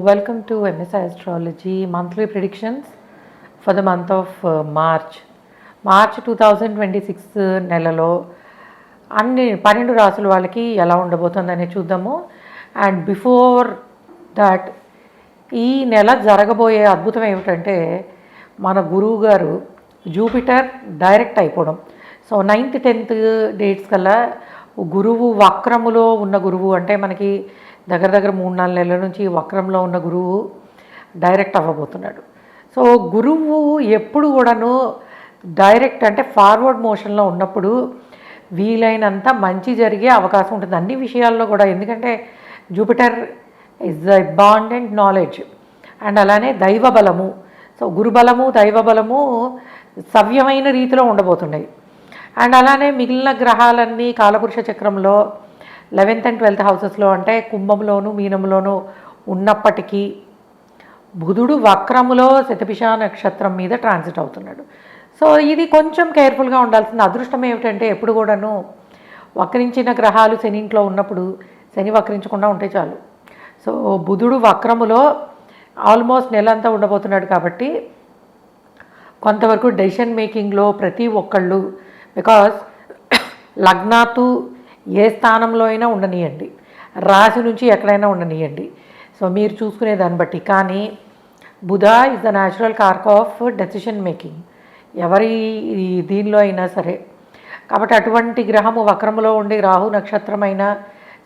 Welcome to MSI Astrology monthly predictions for the month of March 2026 నెలలో అన్ని 12 రాసుల వాళ్ళకి ఎలా ఉండబోతుందని చూద్దాము. అండ్ బిఫోర్ దట్ ఈ నెల జరగబోయే అద్భుతం ఏమిటంటే మన గురువు గారు జూపిటర్ డైరెక్ట్ అయిపోవడం. సో 9th 10th డేట్స్ కల్లా గురువు వక్రములో ఉన్న గురువు అంటే మనకి దగ్గర 3-4 నెలల నుంచి వక్రంలో ఉన్న గురువు డైరెక్ట్ అవ్వబోతున్నాడు. సో గురువు ఎప్పుడు కూడాను డైరెక్ట్ అంటే ఫార్వర్డ్ మోషన్లో ఉన్నప్పుడు వీలైనంత మంచి జరిగే అవకాశం ఉంటుంది అన్ని విషయాల్లో కూడా. ఎందుకంటే Jupiter is the abundant knowledge and అలానే దైవ బలము. సో గురుబలము దైవ బలము సవ్యమైన రీతిలో ఉండబోతున్నాయి. అండ్ అలానే మిగిలిన గ్రహాలన్నీ కాలపురుష చక్రంలో 11th and 12th హౌసెస్లో అంటే కుంభంలోను మీనంలోను ఉన్నప్పటికీ బుధుడు వక్రములో శతభిష నక్షత్రం మీద ట్రాన్సిట్ అవుతున్నాడు. సో ఇది కొంచెం కేర్ఫుల్గా ఉండాల్సింది. అదృష్టం ఏమిటంటే ఎప్పుడు కూడాను వక్రించిన గ్రహాలు శని ఇంట్లో ఉన్నప్పుడు శని వక్రించకుండా ఉంటే చాలు. సో బుధుడు వక్రములో ఆల్మోస్ట్ నెలంతా ఉండబోతున్నాడు కాబట్టి కొంతవరకు డెసిషన్ మేకింగ్లో ప్రతి ఒక్కళ్ళు బికాస్ లగ్నాతు ఏ స్థానంలో అయినా ఉండనియండి, రాశి నుంచి ఎక్కడైనా ఉండనియండి, సో మీరు చూసుకునే దాన్ని బట్టి. కానీ బుధ is the natural cork of decision making ఎవరి దీనిలో అయినా సరే. కాబట్టి అటువంటి గ్రహము వక్రములో ఉండి రాహు నక్షత్రమైన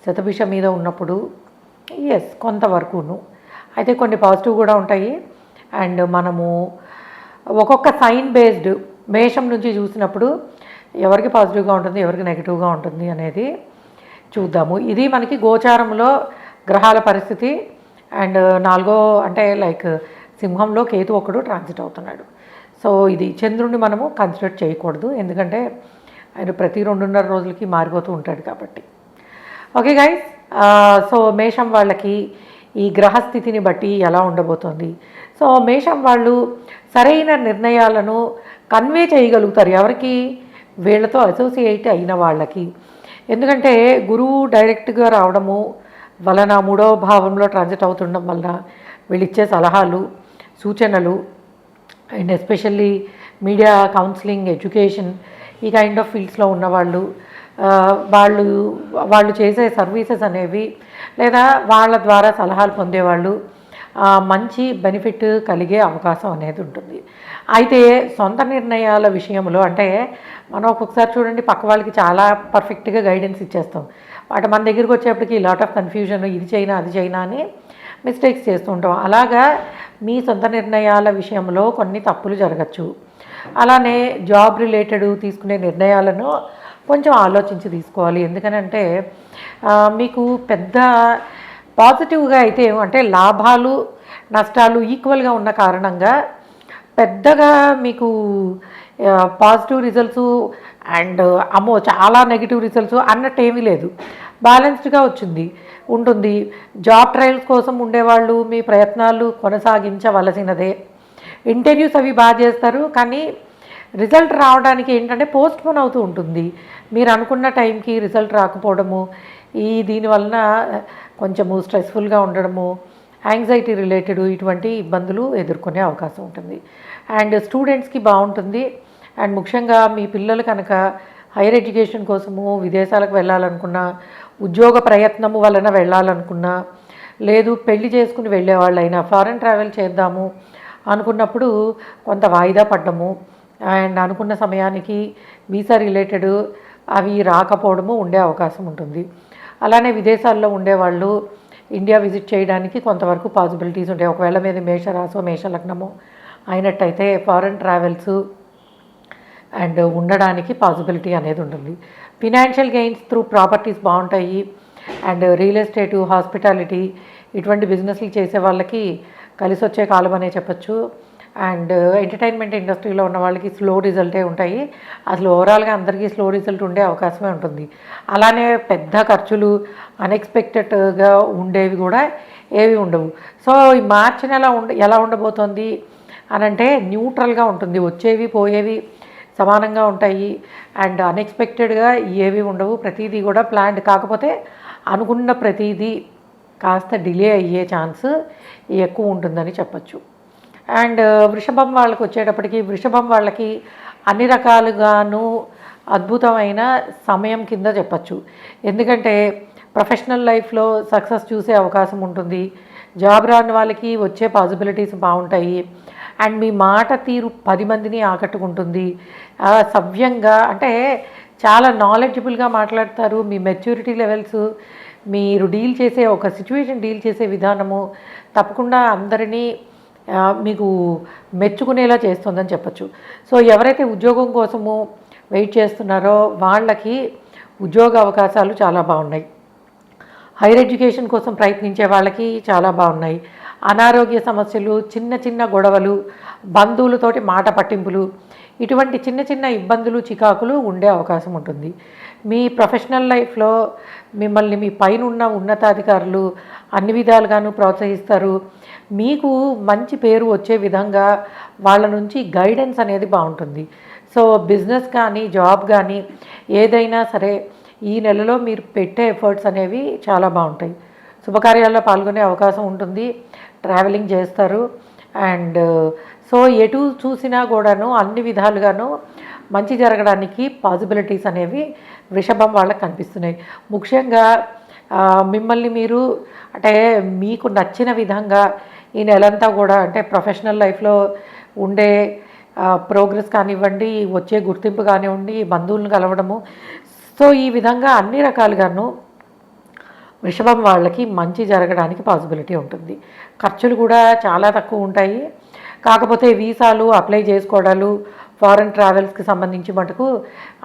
శతభిష మీద ఉన్నప్పుడు కొంతవరకును అయితే కొన్ని పాజిటివ్ కూడా ఉంటాయి. అండ్ మనము ఒక్కొక్క సైన్ బేస్డ్ మేషం నుంచి చూసినప్పుడు ఎవరికి పాజిటివ్గా ఉంటుంది ఎవరికి నెగిటివ్గా ఉంటుంది అనేది చూద్దాము. ఇది మనకి గోచారంలో గ్రహాల పరిస్థితి. అండ్ 4వ అంటే లైక్ సింహంలో కేతు ఒకడు ట్రాన్సిట్ అవుతున్నాడు. సో ఇది చంద్రుడిని మనము కన్సిడర్ చేయకూడదు ఎందుకంటే ఆయన ప్రతి 2.5 రోజులకి మారిపోతూ ఉంటాడు కాబట్టి. ఓకే గైస్, సో మేషం వాళ్ళకి ఈ గ్రహస్థితిని బట్టి ఎలా ఉండబోతోంది. సో మేషం వాళ్ళు సరైన నిర్ణయాలను కన్వే చేయగలుగుతారు ఎవరికి, వీళ్ళతో అసోసియేట్ అయిన వాళ్ళకి. ఎందుకంటే గురువు డైరెక్ట్గా రావడము వలన 3వ భావంలో ట్రాన్సిట్ అవుతుండడం వలన వీళ్ళు ఇచ్చే సలహాలు సూచనలు and especially media counselling education ఈ కైండ్ ఆఫ్ ఫీల్డ్స్లో ఉన్నవాళ్ళు వాళ్ళు చేసే సర్వీసెస్ అనేవి లేదా వాళ్ళ ద్వారా సలహాలు పొందేవాళ్ళు మంచి బెనిఫిట్ కలిగే అవకాశం అనేది ఉంటుంది. అయితే సొంత నిర్ణయాల విషయంలో అంటే మనం ఒక్కొక్కసారి చూడండి పక్క వాళ్ళకి చాలా పర్ఫెక్ట్గా గైడెన్స్ ఇచ్చేస్తాం, వాటి మన దగ్గరికి వచ్చేప్పటికి లాట్ ఆఫ్ కన్ఫ్యూజన్, ఇది చైనా అది చైనా అని మిస్టేక్స్ చేస్తూ ఉంటాం. అలాగా మీ సొంత నిర్ణయాల విషయంలో కొన్ని తప్పులు జరగచ్చు. అలానే జాబ్ రిలేటెడ్ తీసుకునే నిర్ణయాలను కొంచెం ఆలోచించి తీసుకోవాలి. ఎందుకనంటే మీకు పెద్ద పాజిటివ్గా అయితే అంటే లాభాలు నష్టాలు ఈక్వల్గా ఉన్న కారణంగా పెద్దగా మీకు పాజిటివ్ రిజల్ట్స్ అండ్ చాలా నెగిటివ్ రిజల్ట్స్ అన్నట్టు ఏమీ లేదు, బ్యాలెన్స్డ్గా ఉంటుంది. జాబ్ ట్రయల్స్ కోసం ఉండేవాళ్ళు మీ ప్రయత్నాలు కొనసాగించవలసినదే. ఇంటర్వ్యూస్ అవి బాగా చేస్తారు కానీ రిజల్ట్ రావడానికి ఏంటంటే పోస్ట్పోన్ అవుతూ ఉంటుంది. మీరు అనుకున్న టైంకి రిజల్ట్ రాకపోవడము, దీనివలన కొంచెము స్ట్రెస్ఫుల్గా ఉండడము, యాంగ్జైటీ రిలేటెడ్ ఇటువంటి ఇబ్బందులు ఎదుర్కొనే అవకాశం ఉంటుంది. అండ్ స్టూడెంట్స్కి బాగుంటుంది. అండ్ ముఖ్యంగా మీ పిల్లలు కనుక హైయర్ ఎడ్యుకేషన్ కోసము విదేశాలకు వెళ్ళాలనుకున్నా, ఉద్యోగ ప్రయత్నము వలన వెళ్ళాలనుకున్నా, లేదు పెళ్లి చేసుకుని వెళ్ళేవాళ్ళైనా ఫారెన్ ట్రావెల్ చేద్దాము అనుకున్నప్పుడు కొంత వాయిదా పడ్డము అండ్ అనుకున్న సమయానికి వీసా రిలేటెడ్ అవి రాకపోవడము ఉండే అవకాశం ఉంటుంది. అలానే విదేశాల్లో ఉండేవాళ్ళు ఇండియా విజిట్ చేయడానికి కొంతవరకు పాసిబిలిటీస్ ఉంటాయి. ఒకవేళ మీద మేషరాశో మేషలగ్నమో అయినట్టయితే ఫారెన్ ట్రావెల్స్ అండ్ ఉండడానికి పాసిబిలిటీ అనేది ఉంటుంది. ఫినాన్షియల్ గెయిన్స్ త్రూ ప్రాపర్టీస్ బాగుంటాయి. అండ్ రియల్ ఎస్టేటు హాస్పిటాలిటీ ఇటువంటి బిజినెస్లు చేసే వాళ్ళకి కలిసి వచ్చే కాలం అనే చెప్పచ్చు. అండ్ ఎంటర్టైన్మెంట్ ఇండస్ట్రీలో ఉన్న వాళ్ళకి స్లో రిజల్టే ఉంటాయి. అసలు ఓవరాల్గా అందరికీ స్లో రిజల్ట్ ఉండే అవకాశమే ఉంటుంది. అలానే పెద్ద ఖర్చులు అన్ఎక్స్పెక్టెడ్గా ఉండేవి కూడా ఏవి ఉండవు. సో ఈ మార్చి నెల ఎలా ఉండబోతోంది అనంటే న్యూట్రల్గా ఉంటుంది. వచ్చేవి పోయేవి సమానంగా ఉంటాయి అండ్ అన్ఎక్స్పెక్టెడ్గా ఏవి ఉండవు. ప్రతిదీ కూడా ప్లాన్డ్, కాకపోతే అనుకున్న ప్రతిదీ కాస్త డిలే అయ్యే ఛాన్స్ ఎక్కువ ఉంటుందని చెప్పచ్చు. అండ్ వృషభం వాళ్ళకి వచ్చేటప్పటికి, వృషభం వాళ్ళకి అన్ని రకాలుగాను అద్భుతమైన సమయం కింద చెప్పచ్చు. ఎందుకంటే ప్రొఫెషనల్ లైఫ్లో సక్సెస్ చూసే అవకాశం ఉంటుంది. జాబ్ రాని వాళ్ళకి వచ్చే పాసిబిలిటీస్ బాగుంటాయి. అండ్ మీ మాట తీరు 10 మందిని ఆకట్టుకుంటుంది. సవ్యంగా అంటే చాలా నాలెడ్జబుల్గా మాట్లాడతారు. మీ మెచ్యూరిటీ లెవెల్స్, మీరు డీల్ చేసే ఒక సిచ్యువేషన్ డీల్ చేసే విధానము తప్పకుండా అందరినీ మీకు మెచ్చుకునేలా చేస్తుందని చెప్పచ్చు. సో ఎవరైతే ఉద్యోగం కోసము వెయిట్ చేస్తున్నారో వాళ్ళకి ఉద్యోగ అవకాశాలు చాలా బాగున్నాయి. హైయర్ ఎడ్యుకేషన్ కోసం ప్రయత్నించే వాళ్ళకి చాలా బాగున్నాయి. అనారోగ్య సమస్యలు, చిన్న చిన్న గొడవలు, బంధువులతోటి మాట పట్టింపులు, ఇటువంటి చిన్న చిన్న ఇబ్బందులు, చికాకులు ఉండే అవకాశం ఉంటుంది. మీ ప్రొఫెషనల్ లైఫ్లో మిమ్మల్ని మీ పైన ఉన్న ఉన్నతాధికారులు అన్ని విధాలుగాను ప్రోత్సహిస్తారు. మీకు మంచి పేరు వచ్చే విధంగా వాళ్ళ నుంచి గైడెన్స్ అనేది బాగుంటుంది. సో బిజినెస్ కానీ జాబ్ కానీ ఏదైనా సరే ఈ నెలలో మీరు పెట్టే ఎఫర్ట్స్ అనేవి చాలా బాగుంటాయి. శుభకార్యాల్లో పాల్గొనే అవకాశం ఉంటుంది. ట్రావెలింగ్ చేస్తారు. అండ్ సో ఎటు చూసినా కూడాను అన్ని విధాలుగాను మంచి జరగడానికి పాసిబిలిటీస్ అనేవి వృషభం వాళ్ళకి కనిపిస్తున్నాయి. ముఖ్యంగా మిమ్మల్ని మీరు అంటే మీకు నచ్చిన విధంగా ఈ నెలంతా కూడా అంటే ప్రొఫెషనల్ లైఫ్లో ఉండే ప్రోగ్రెస్ కానివ్వండి, వచ్చే గుర్తింపు కానివ్వండి, బంధువులను కలవడము, సో ఈ విధంగా అన్ని రకాలుగాను వృషభం వాళ్ళకి మంచి జరగడానికి పాసిబిలిటీ ఉంటుంది. ఖర్చులు కూడా చాలా తక్కువ ఉంటాయి. కాకపోతే వీసాలు అప్లై చేసుకోవడాలు, ఫారెన్ ట్రావెల్స్కి సంబంధించి మటుకు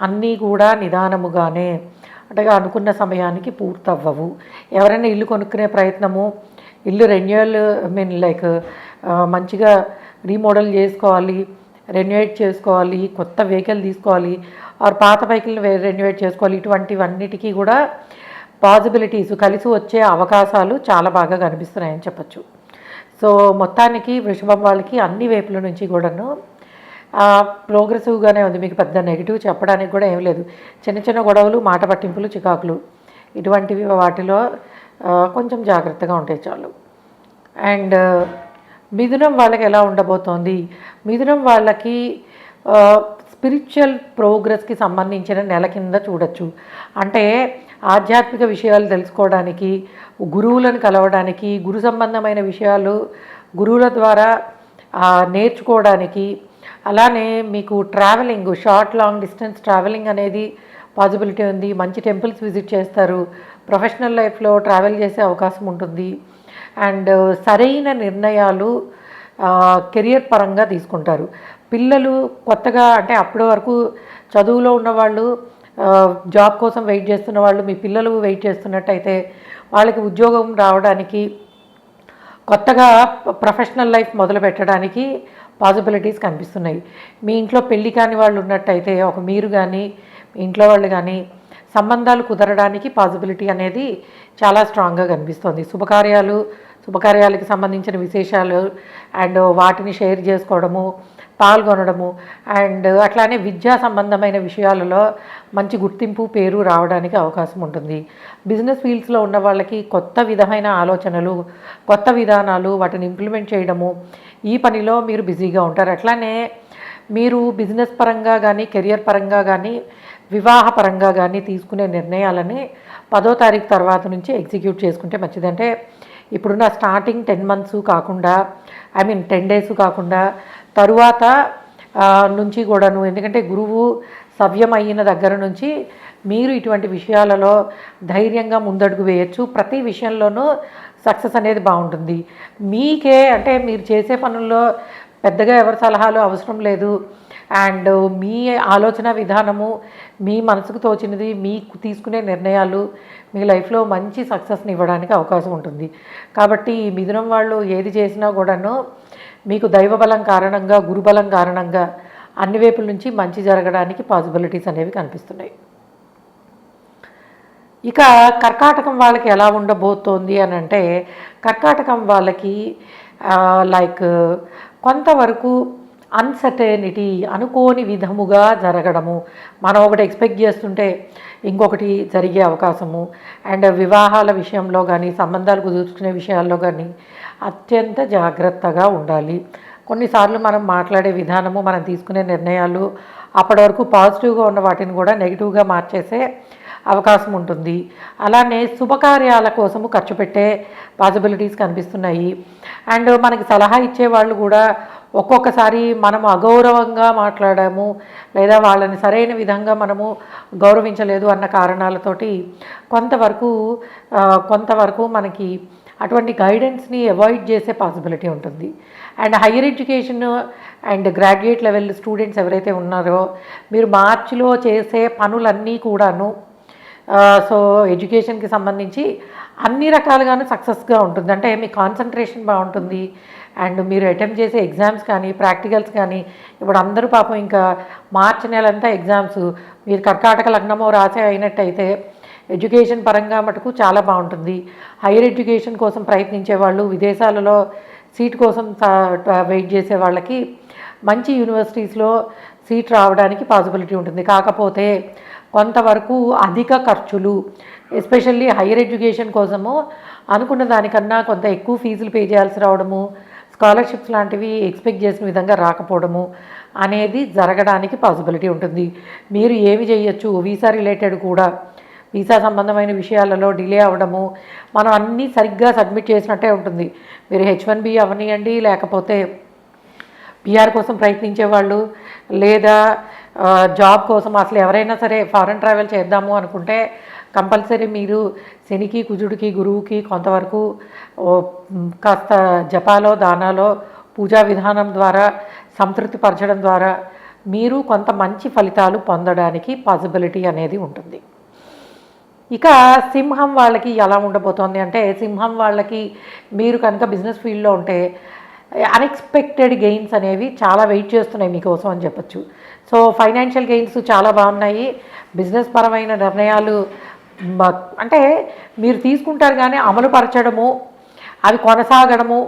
అన్నీ కూడా నిదానముగానే అంటే అనుకున్న సమయానికి పూర్తవ్వవు. ఎవరైనా ఇల్లు కొనుక్కునే ప్రయత్నము, ఇల్లు రెన్యువల్ లైక్ మంచిగా రీమోడల్ చేసుకోవాలి, రెన్యువేట్ చేసుకోవాలి, కొత్త వెహికల్ తీసుకోవాలి, ఆర్ పాత వెహికల్ని రెన్యువేట్ చేసుకోవాలి, ఇటువంటివన్నిటికీ కూడా పాసిబిలిటీస్ కలిసి వచ్చే అవకాశాలు చాలా బాగా కనిపిస్తున్నాయని చెప్పచ్చు. సో మొత్తానికి వృషభం వాళ్ళకి అన్ని వైపుల నుంచి కూడాను ప్రోగ్రెసివ్గానే ఉంది. మీకు పెద్ద నెగిటివ్ చెప్పడానికి కూడా ఏం లేదు. చిన్న చిన్న గొడవలు, మాట పట్టింపులు, చికాకులు ఇటువంటివి వాటిలో కొంచెం జాగ్రత్తగా ఉంటే చాలు. అండ్ మిథునం వాళ్ళకి ఎలా ఉండబోతోంది? మిథునం వాళ్ళకి స్పిరిచువల్ ప్రోగ్రెస్కి సంబంధించిన నెల కింద చూడొచ్చు. అంటే ఆధ్యాత్మిక విషయాలు తెలుసుకోవడానికి, గురువులను కలవడానికి, గురు సంబంధమైన విషయాలు గురువుల ద్వారా నేర్చుకోవడానికి, అలానే మీకు travelling, short long distance travelling అనేది పాసిబిలిటీ ఉంది. మంచి టెంపుల్స్ విజిట్ చేస్తారు. ప్రొఫెషనల్ లైఫ్లో ట్రావెల్ చేసే అవకాశం ఉంటుంది. అండ్ సరైన నిర్ణయాలు కెరియర్ పరంగా తీసుకుంటారు. పిల్లలు కొత్తగా అంటే అప్పటి వరకు చదువులో ఉన్నవాళ్ళు, జాబ్ కోసం వెయిట్ చేస్తున్న వాళ్ళు, మీ పిల్లలు వెయిట్ చేస్తున్నట్టయితే వాళ్ళకి ఉద్యోగం రావడానికి, కొత్తగా ప్రొఫెషనల్ లైఫ్ మొదలు పెట్టడానికి పాసిబిలిటీస్ కనిపిస్తున్నాయి. మీ ఇంట్లో పెళ్ళి కాని వాళ్ళు ఉన్నట్టయితే మీరు కానీ మీ ఇంట్లో వాళ్ళు కానీ సంబంధాలు కుదరడానికి పాసిబిలిటీ అనేది చాలా స్ట్రాంగ్గా కనిపిస్తుంది. శుభకార్యాలకి సంబంధించిన విశేషాలు అండ్ వాటిని షేర్ చేసుకోవడము, పాల్గొనడము, అండ్ అట్లానే విద్యా సంబంధమైన విషయాలలో మంచి గుర్తింపు, పేరు రావడానికి అవకాశం ఉంటుంది. బిజినెస్ ఫీల్డ్స్లో ఉన్న వాళ్ళకి కొత్త విధమైన ఆలోచనలు, కొత్త విధానాలు, వాటిని ఇంప్లిమెంట్ చేయడము, ఈ పనిలో మీరు బిజీగా ఉంటారు. అట్లానే మీరు బిజినెస్ పరంగా కానీ, కెరియర్ పరంగా కానీ, వివాహ పరంగా కానీ తీసుకునే నిర్ణయాలని 10వ తారీఖు తర్వాత నుంచి ఎగ్జిక్యూట్ చేసుకుంటే మంచిది. అంటే ఇప్పుడున్న స్టార్టింగ్ 10 months కాకుండా 10 days కాకుండా తరువాత నుంచి కూడాను, ఎందుకంటే గురువు సవ్యం అయిన దగ్గర నుంచి మీరు ఇటువంటి విషయాలలో ధైర్యంగా ముందడుగు వేయచ్చు. ప్రతి విషయంలోనూ సక్సెస్ అనేది బాగుంటుంది. మీకే అంటే మీరు చేసే పనుల్లో పెద్దగా ఎవరి సలహాలు అవసరం లేదు. అండ్ మీ ఆలోచన విధానము, మీ మనసుకు తోచినది, మీకు తీసుకునే నిర్ణయాలు మీ లైఫ్లో మంచి సక్సెస్ని ఇవ్వడానికి అవకాశం ఉంటుంది. కాబట్టి ఈ మిథునం వాళ్ళు ఏది చేసినా కూడాను మీకు దైవబలం కారణంగా, గురుబలం కారణంగా అన్ని వైపుల నుంచి మంచి జరగడానికి పాసిబిలిటీస్ అనేవి కనిపిస్తున్నాయి. ఇక కర్కాటకం వాళ్ళకి ఎలా ఉండబోతోంది అని అంటే, కర్కాటకం వాళ్ళకి లైక్ కొంతవరకు అన్సర్టెనిటీ, అనుకోని విధముగా జరగడము, మనం ఒకటి ఎక్స్పెక్ట్ చేస్తుంటే ఇంకొకటి జరిగే అవకాశము. అండ్ వివాహాల విషయంలో కానీ, సంబంధాలు కుదుర్చుకునే విషయాల్లో కానీ అత్యంత జాగ్రత్తగా ఉండాలి. కొన్నిసార్లు మనం మాట్లాడే విధానము, మనం తీసుకునే నిర్ణయాలు అప్పటి వరకు పాజిటివ్గా ఉన్న వాటిని కూడా నెగిటివ్గా మార్చేసే అవకాశం ఉంటుంది. అలానే శుభకార్యాల కోసము ఖర్చు పెట్టే పాసిబిలిటీస్ కనిపిస్తున్నాయి. అండ్ మనకి సలహా ఇచ్చేవాళ్ళు కూడా ఒక్కొక్కసారి మనము అగౌరవంగా మాట్లాడాము, లేదా వాళ్ళని సరైన విధంగా మనము గౌరవించలేదు అన్న కారణాలతోటి కొంతవరకు మనకి అటువంటి గైడెన్స్ని అవాయిడ్ చేసే పాసిబిలిటీ ఉంటుంది. And higher education and graduate level students ఎవరైతే ఉన్నారో, మీరు మార్చిలో చేసే పనులన్నీ కూడాను సో ఎడ్యుకేషన్కి సంబంధించి అన్ని రకాలుగాను సక్సెస్గా ఉంటుంది. అంటే మీ కాన్సన్ట్రేషన్ బాగుంటుంది. అండ్ మీరు అటెంప్ట్ చేసే ఎగ్జామ్స్ కానీ, ప్రాక్టికల్స్ కానీ, ఇప్పుడు అందరూ పాపం ఇంకా మార్చి నెలంతా ఎగ్జామ్స్, మీరు కర్కాటక లగ్నమో రాసే అయినట్టయితే ఎడ్యుకేషన్ పరంగా మటుకు చాలా బాగుంటుంది. హైయర్ ఎడ్యుకేషన్ కోసం ప్రయత్నించే వాళ్ళు, విదేశాలలో సీట్ కోసం వెయిట్ చేసే వాళ్ళకి మంచి యూనివర్సిటీస్లో సీట్ రావడానికి పాసిబిలిటీ ఉంటుంది. కాకపోతే కొంతవరకు అధిక ఖర్చులు, ఎస్పెషల్లీ హైయర్ ఎడ్యుకేషన్ కోసము అనుకున్న దానికన్నా కొంత ఎక్కువ ఫీజులు పే చేయాల్సి రావడము, స్కాలర్షిప్స్ లాంటివి ఎక్స్పెక్ట్ చేసిన విధంగా రాకపోవడము అనేది జరగడానికి పాసిబిలిటీ ఉంటుంది. మీరు ఏమి చేయొచ్చు, వీసా రిలేటెడ్ కూడా, వీసా సంబంధమైన విషయాలలో డిలే అవ్వడము, మనం అన్నీ సరిగ్గా సబ్మిట్ చేసినట్టే ఉంటుంది. మీరు H1B అవనియండి, లేకపోతే PR కోసం ప్రయత్నించే వాళ్ళు, లేదా జాబ్ కోసం అసలు ఎవరైనా సరే ఫారెన్ ట్రావెల్ చేద్దాము అనుకుంటే కంపల్సరీ మీరు శనికి, కుజుడికి, గురువుకి కొంతవరకు కాస్త జపాలో, దానాలో, పూజా విధానం ద్వారా సంతృప్తి పరచడం ద్వారా మీరు కొంత మంచి ఫలితాలు పొందడానికి పాసిబిలిటీ అనేది ఉంటుంది. ఇక సింహం వాళ్ళకి ఎలా ఉండబోతోంది అంటే, సింహం వాళ్ళకి మీరు కనుక బిజినెస్ ఫీల్డ్లో ఉంటే అన్ఎక్స్పెక్టెడ్ గెయిన్స్ అనేవి చాలా వెయిట్ చేస్తున్నాయి మీకోసం అని చెప్పచ్చు. సో ఫైనాన్షియల్ గెయిన్స్ చాలా బాగున్నాయి. బిజినెస్ పరమైన నిర్ణయాలు అంటే మీరు తీసుకుంటారు కానీ అమలు పరచడము, అవి కొనసాగడము,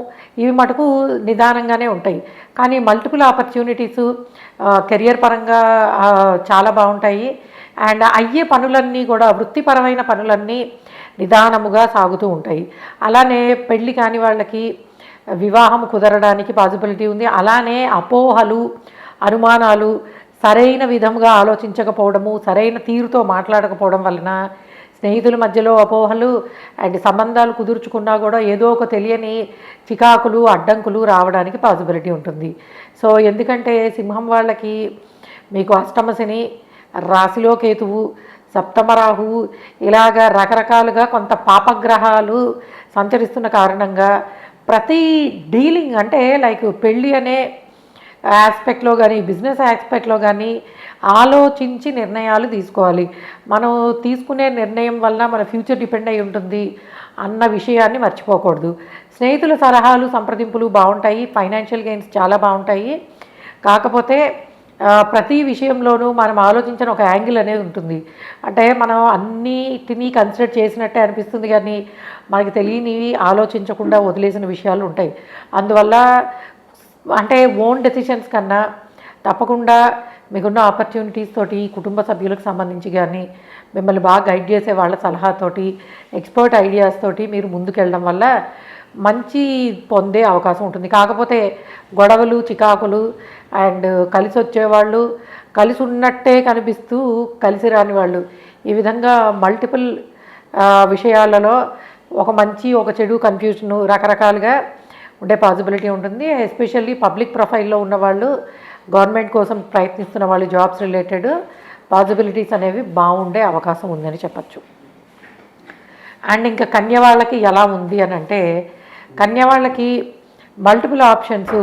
ఇవి మటుకు నిదానంగానే ఉంటాయి. కానీ మల్టిపుల్ ఆపర్చునిటీసు కెరియర్ పరంగా చాలా బాగుంటాయి. అండ్ అయ్యే పనులన్నీ కూడా, వృత్తిపరమైన పనులన్నీ నిదానముగా సాగుతూ ఉంటాయి. అలానే పెళ్ళి కాని వాళ్ళకి వివాహం కుదరడానికి పాసిబిలిటీ ఉంది. అలానే అపోహలు, అనుమానాలు, సరైన విధంగా ఆలోచించకపోవడము, సరైన తీరుతో మాట్లాడకపోవడం వలన స్నేహితుల మధ్యలో అపోహలు అండ్ సంబంధాలు కుదుర్చుకున్నా కూడా ఏదో ఒక తెలియని చికాకులు, అడ్డంకులు రావడానికి పాసిబిలిటీ ఉంటుంది. సో ఎందుకంటే సింహం వాళ్ళకి మీకు అష్టమ శని, రాశిలో కేతువు, సప్తమ రాహువు, ఇలాగా రకరకాలుగా కొంత పాపగ్రహాలు సంచరిస్తున్న కారణంగా ప్రతి డీలింగ్ అంటే లైక్ పెళ్ళి అనే ఆస్పెక్ట్లో కానీ, బిజినెస్ ఆస్పెక్ట్లో కానీ ఆలోచించి నిర్ణయాలు తీసుకోవాలి. మనం తీసుకునే నిర్ణయం వల్ల మన ఫ్యూచర్ డిపెండ్ అయి ఉంటుంది అన్న విషయాన్ని మర్చిపోకూడదు. స్నేహితుల సలహాలు, సంప్రదింపులు బాగుంటాయి. ఫైనాన్షియల్ గెయిన్స్ చాలా బాగుంటాయి. కాకపోతే ప్రతి విషయంలోనూ మనం ఆలోచించిన ఒక యాంగిల్ అనేది ఉంటుంది. అంటే మనం అన్నిటినీ కన్సిడర్ చేసినట్టే అనిపిస్తుంది కానీ మనకి తెలియనివి ఆలోచించకుండా వదిలేసిన విషయాలు ఉంటాయి. అందువల్ల అంటే ఓన్ డెసిషన్స్ కన్నా తప్పకుండా మీకున్న ఆపర్చునిటీస్ తోటి, కుటుంబ సభ్యులకు సంబంధించి కానీ, మిమ్మల్ని బాగా గైడ్ చేసే వాళ్ళ సలహాతోటి, ఎక్స్పర్ట్ ఐడియాస్ తోటి మీరు ముందుకెళ్ళడం వల్ల మంచి పొందే అవకాశం ఉంటుంది. కాకపోతే గొడవలు, చికాకులు అండ్ కలిసి వచ్చేవాళ్ళు, కలిసి ఉన్నట్టే కనిపిస్తూ కలిసి రాని వాళ్ళు, ఈ విధంగా మల్టిపుల్ విషయాలలో ఒక మంచి, ఒక చెడు, కన్ఫ్యూషను రకరకాలుగా ఉండే పాసిబిలిటీ ఉంటుంది. ఎస్పెషల్లీ పబ్లిక్ ప్రొఫైల్లో ఉన్నవాళ్ళు, గవర్నమెంట్ కోసం ప్రయత్నిస్తున్న వాళ్ళు, జాబ్స్ రిలేటెడ్ పాసిబిలిటీస్ అనేవి బాగుండే అవకాశం ఉందని చెప్పచ్చు. అండ్ ఇంకా కన్య వాళ్ళకి ఎలా ఉంది అని అంటే, కన్య వాళ్ళకి మల్టిపుల్ ఆప్షన్స్,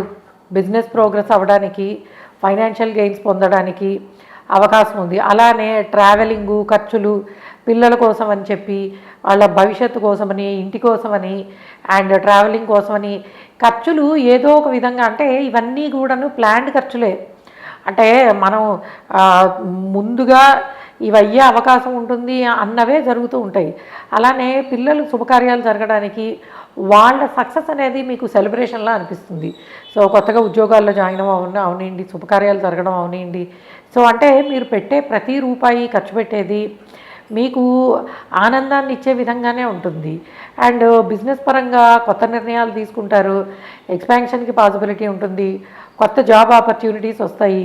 బిజినెస్ ప్రోగ్రెస్ అవ్వడానికి, ఫైనాన్షియల్ గెయిన్స్ పొందడానికి అవకాశం ఉంది. అలానే ట్రావెలింగు, ఖర్చులు, పిల్లల కోసం అని చెప్పి, వాళ్ళ భవిష్యత్తు కోసమని, ఇంటి కోసమని అండ్ ట్రావెలింగ్ కోసమని ఖర్చులు ఏదో ఒక విధంగా, అంటే ఇవన్నీ కూడాను ప్లాన్డ్ ఖర్చులే. అంటే మనం ముందుగా ఇవి అయ్యే అవకాశం ఉంటుంది అన్నవే జరుగుతూ ఉంటాయి. అలానే పిల్లలు శుభకార్యాలు జరగడానికి, వాళ్ళ సక్సెస్ అనేది మీకు సెలబ్రేషన్లా అనిపిస్తుంది. సో కొత్తగా ఉద్యోగాల్లో జాయిన్ అవనివ్వండి, శుభకార్యాలు జరగడం అవనివ్వండి. సో అంటే మీరు పెట్టే ప్రతి రూపాయి ఖర్చు పెట్టేది మీకు ఆనందాన్ని ఇచ్చే విధంగానే ఉంటుంది. అండ్ బిజినెస్ పరంగా కొత్త నిర్ణయాలు తీసుకుంటారు, ఎక్స్పాన్షన్కి పాసిబిలిటీ ఉంటుంది, కొత్త జాబ్ ఆపర్చునిటీస్ వస్తాయి.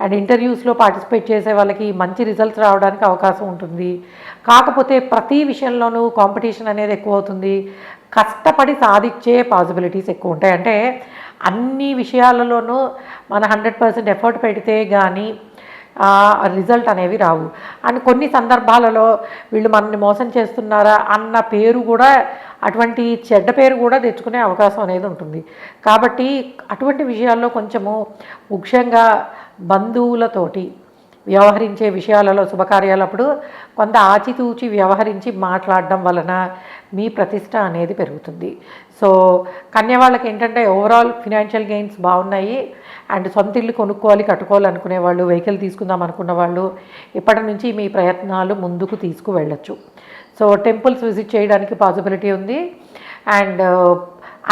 అండ్ ఇంటర్వ్యూస్లో పార్టిసిపేట్ చేసే వాళ్ళకి మంచి రిజల్ట్స్ రావడానికి అవకాశం ఉంటుంది. కాకపోతే ప్రతి విషయంలోనూ కాంపిటీషన్ అనేది ఎక్కువ అవుతుంది, కష్టపడి సాధించే పాసిబిలిటీస్ ఎక్కువ ఉంటాయి. అంటే అన్ని విషయాలలోనూ మన 100% ఎఫర్ట్ పెడితే కానీ రిజల్ట్ అనేవి రావు. అండ్ కొన్ని సందర్భాలలో వీళ్ళు మనల్ని మోసం చేస్తున్నారా అన్న పేరు కూడా, అటువంటి చెడ్డ పేరు కూడా తెచ్చుకునే అవకాశం అనేది ఉంటుంది. కాబట్టి అటువంటి విషయాల్లో కొంచెము ముఖ్యంగా బంధువులతోటి వ్యవహరించే విషయాలలో శుభకార్యాలప్పుడు కొంత ఆచితూచి వ్యవహరించి మాట్లాడడం వలన మీ ప్రతిష్ట అనేది పెరుగుతుంది. సో కన్య వాళ్ళకి ఏంటంటే ఓవరాల్ ఫినాన్షియల్ గెయిన్స్ బాగున్నాయి. అండ్ సొంత ఇల్లు కొనుక్కోవాలి, కట్టుకోవాలి అనుకునే వాళ్ళు, వెహికల్ తీసుకుందాం అనుకున్న వాళ్ళు ఇప్పటి నుంచి మీ ప్రయత్నాలు ముందుకు తీసుకువెళ్ళచ్చు. సో టెంపుల్స్ విజిట్ చేయడానికి పాసిబిలిటీ ఉంది. అండ్